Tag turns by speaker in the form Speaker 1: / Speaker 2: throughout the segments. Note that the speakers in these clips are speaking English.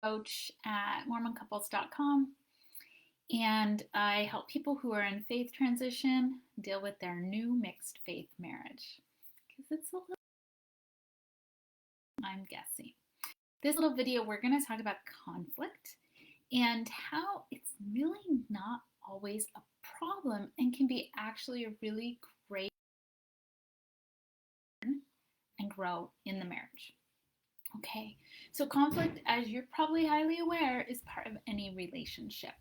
Speaker 1: coach at mormoncouples.com, and I help people who are in faith transition deal with their new mixed faith marriage. Because it's a little, I'm guessing. This little video, we're going to talk about conflict and how it's really not always a problem and can be actually a really great and grow in the marriage. Okay, so conflict, as you're probably highly aware, is part of any relationship.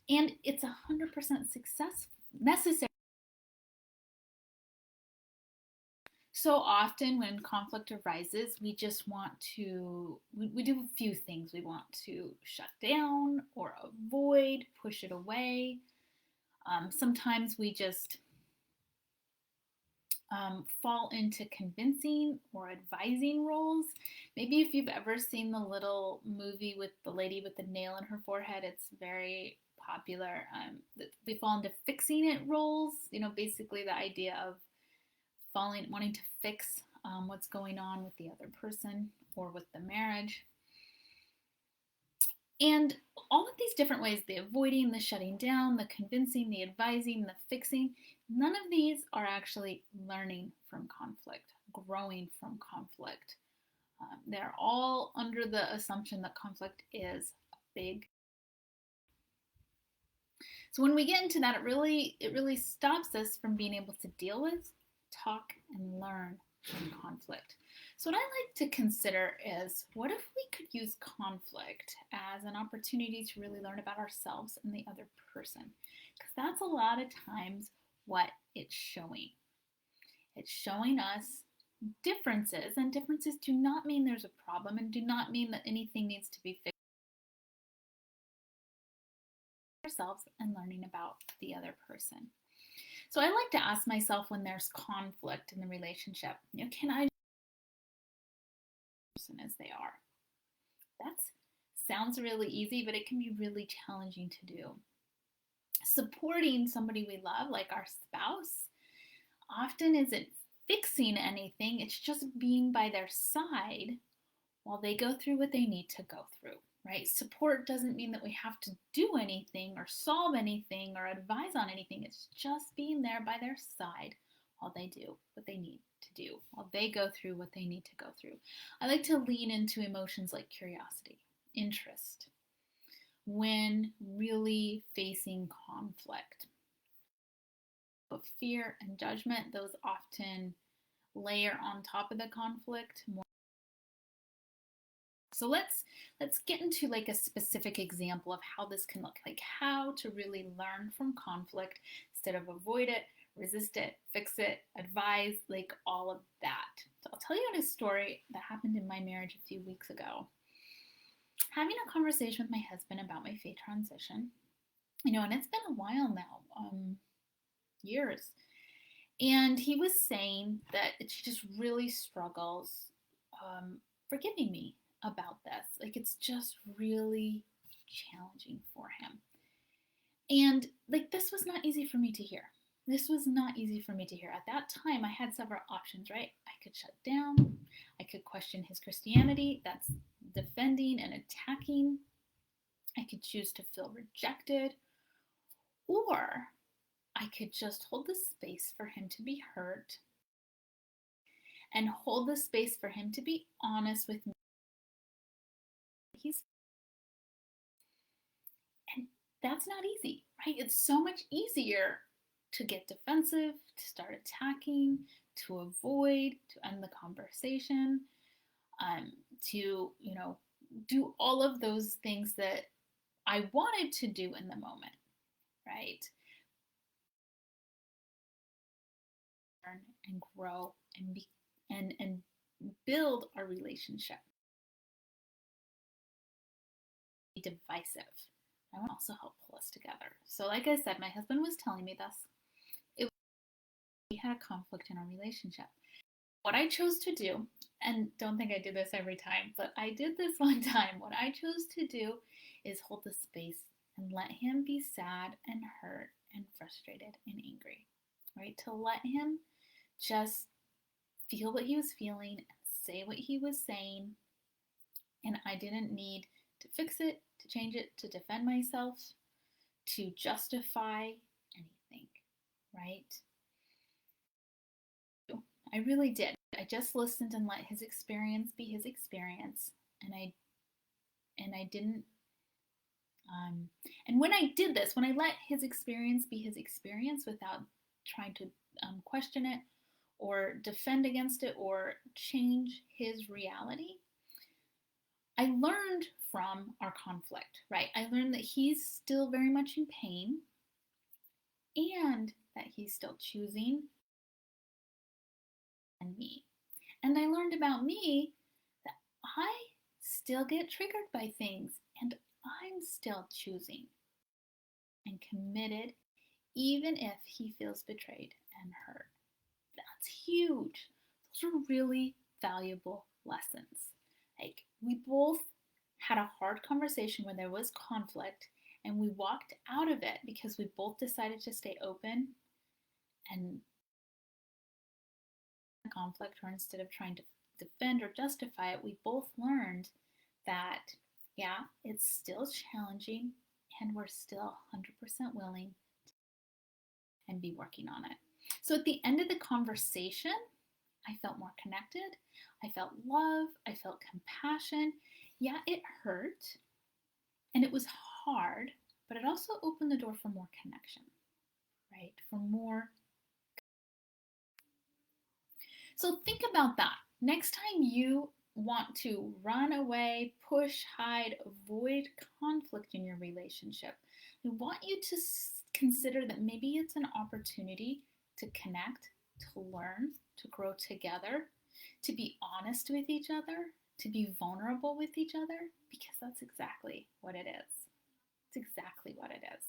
Speaker 1: And it's 100% successful, necessary. So often when conflict arises, we just want to, we do a few things. We want to shut down or avoid, push it away. Sometimes we just fall into convincing or advising roles. Maybe if you've ever seen the little movie with the lady with the nail in her forehead, it's very popular. We fall into fixing it roles. Basically the idea of wanting to fix what's going on with the other person or with the marriage. And all of these different ways, the avoiding, the shutting down, the convincing, the advising, the fixing, none of these are actually learning from conflict, growing from conflict. They're all under the assumption that conflict is big. So when we get into that, it really stops us from being able to deal with, talk, and learn from conflict. So what I like to consider is, what if we could use conflict as an opportunity to really learn about ourselves and the other person? Because that's a lot of times what it's showing. It's showing us differences, and differences do not mean there's a problem and do not mean that anything needs to be fixed. Ourselves and learning about the other person. So I like to ask myself when there's conflict in the relationship, can I person as they are? That sounds really easy, but it can be really challenging to do. Supporting somebody we love, like our spouse, often isn't fixing anything. It's just being by their side while they go through what they need to go through, right? Support doesn't mean that we have to do anything or solve anything or advise on anything. It's just being there by their side while they do what they need to do, while they go through what they need to go through. I like to lean into emotions like curiosity, interest, when really facing conflict. But fear and judgment, those often layer on top of the conflict more. So let's get into like a specific example of how this can look, like how to really learn from conflict instead of avoid it, resist it, fix it, advise, like all of that. So I'll tell you a story that happened in my marriage a few weeks ago. Having a conversation with my husband about my faith transition, and it's been a while now, years. And he was saying that she just really struggles forgiving me about this. Like, it's just really challenging for him. And like, this was not easy for me to hear. This was not easy for me to hear. At that time, I had several options, right? I could shut down. I could question his Christianity. That's defending and attacking. I could choose to feel rejected. Or I could just hold the space for him to be hurt and hold the space for him to be honest with me. And that's not easy, right? It's so much easier to get defensive, to start attacking, to avoid, to end the conversation, to, do all of those things that I wanted to do in the moment, right? Learn and grow and build our relationship. Be divisive. I want to also help pull us together. So like I said, my husband was telling me this. We had a conflict in our relationship. What I chose to do, and don't think I did this every time, but I did this one time. What I chose to do is hold the space and let him be sad and hurt and frustrated and angry, right? To let him just feel what he was feeling and say what he was saying. And I didn't need to fix it, to change it, to defend myself, to justify anything, right? I really did. I just listened and let his experience be his experience, and I didn't. And when I did this, when I let his experience be his experience without trying to question it or defend against it or change his reality, I learned from our conflict, right? I learned that he's still very much in pain and that he's still choosing and me. And I learned about me that I still get triggered by things and I'm still choosing and committed, even if he feels betrayed and hurt. That's huge. Those are really valuable lessons. Like, we both had a hard conversation when there was conflict, and we walked out of it because we both decided to stay open and conflict, or instead of trying to defend or justify it, we both learned that, yeah, it's still challenging and we're still 100% willing and be working on it. So at the end of the conversation, I felt more connected. I felt love. I felt compassion. Yeah, it hurt and it was hard, but it also opened the door for more connection, right? For more. So think about that. Next time you want to run away, push, hide, avoid conflict in your relationship, I want you to consider that maybe it's an opportunity to connect, to learn, to grow together, to be honest with each other, to be vulnerable with each other, because that's exactly what it is. It's exactly what it is.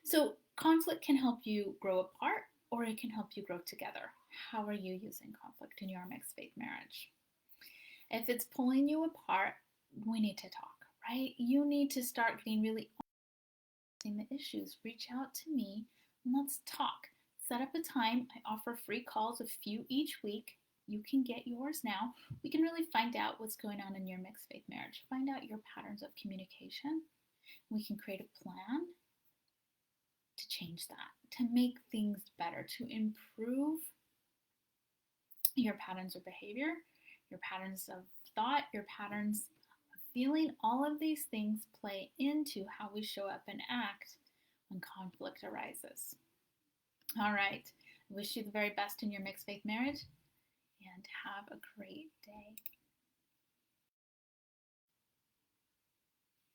Speaker 1: So conflict can help you grow apart or it can help you grow together. How are you using conflict in your mixed faith marriage? If it's pulling you apart, we need to talk, right? You need to start getting really honest the issues. Reach out to me and let's talk. Set up a time. I offer free calls, a few each week. You can get yours now. We can really find out what's going on in your mixed faith marriage. Find out your patterns of communication. We can create a plan to change that, to make things better, to improve your patterns of behavior, your patterns of thought, your patterns of feeling. All of these things play into how we show up and act when conflict arises. All right. I wish you the very best in your mixed faith marriage and have a great day.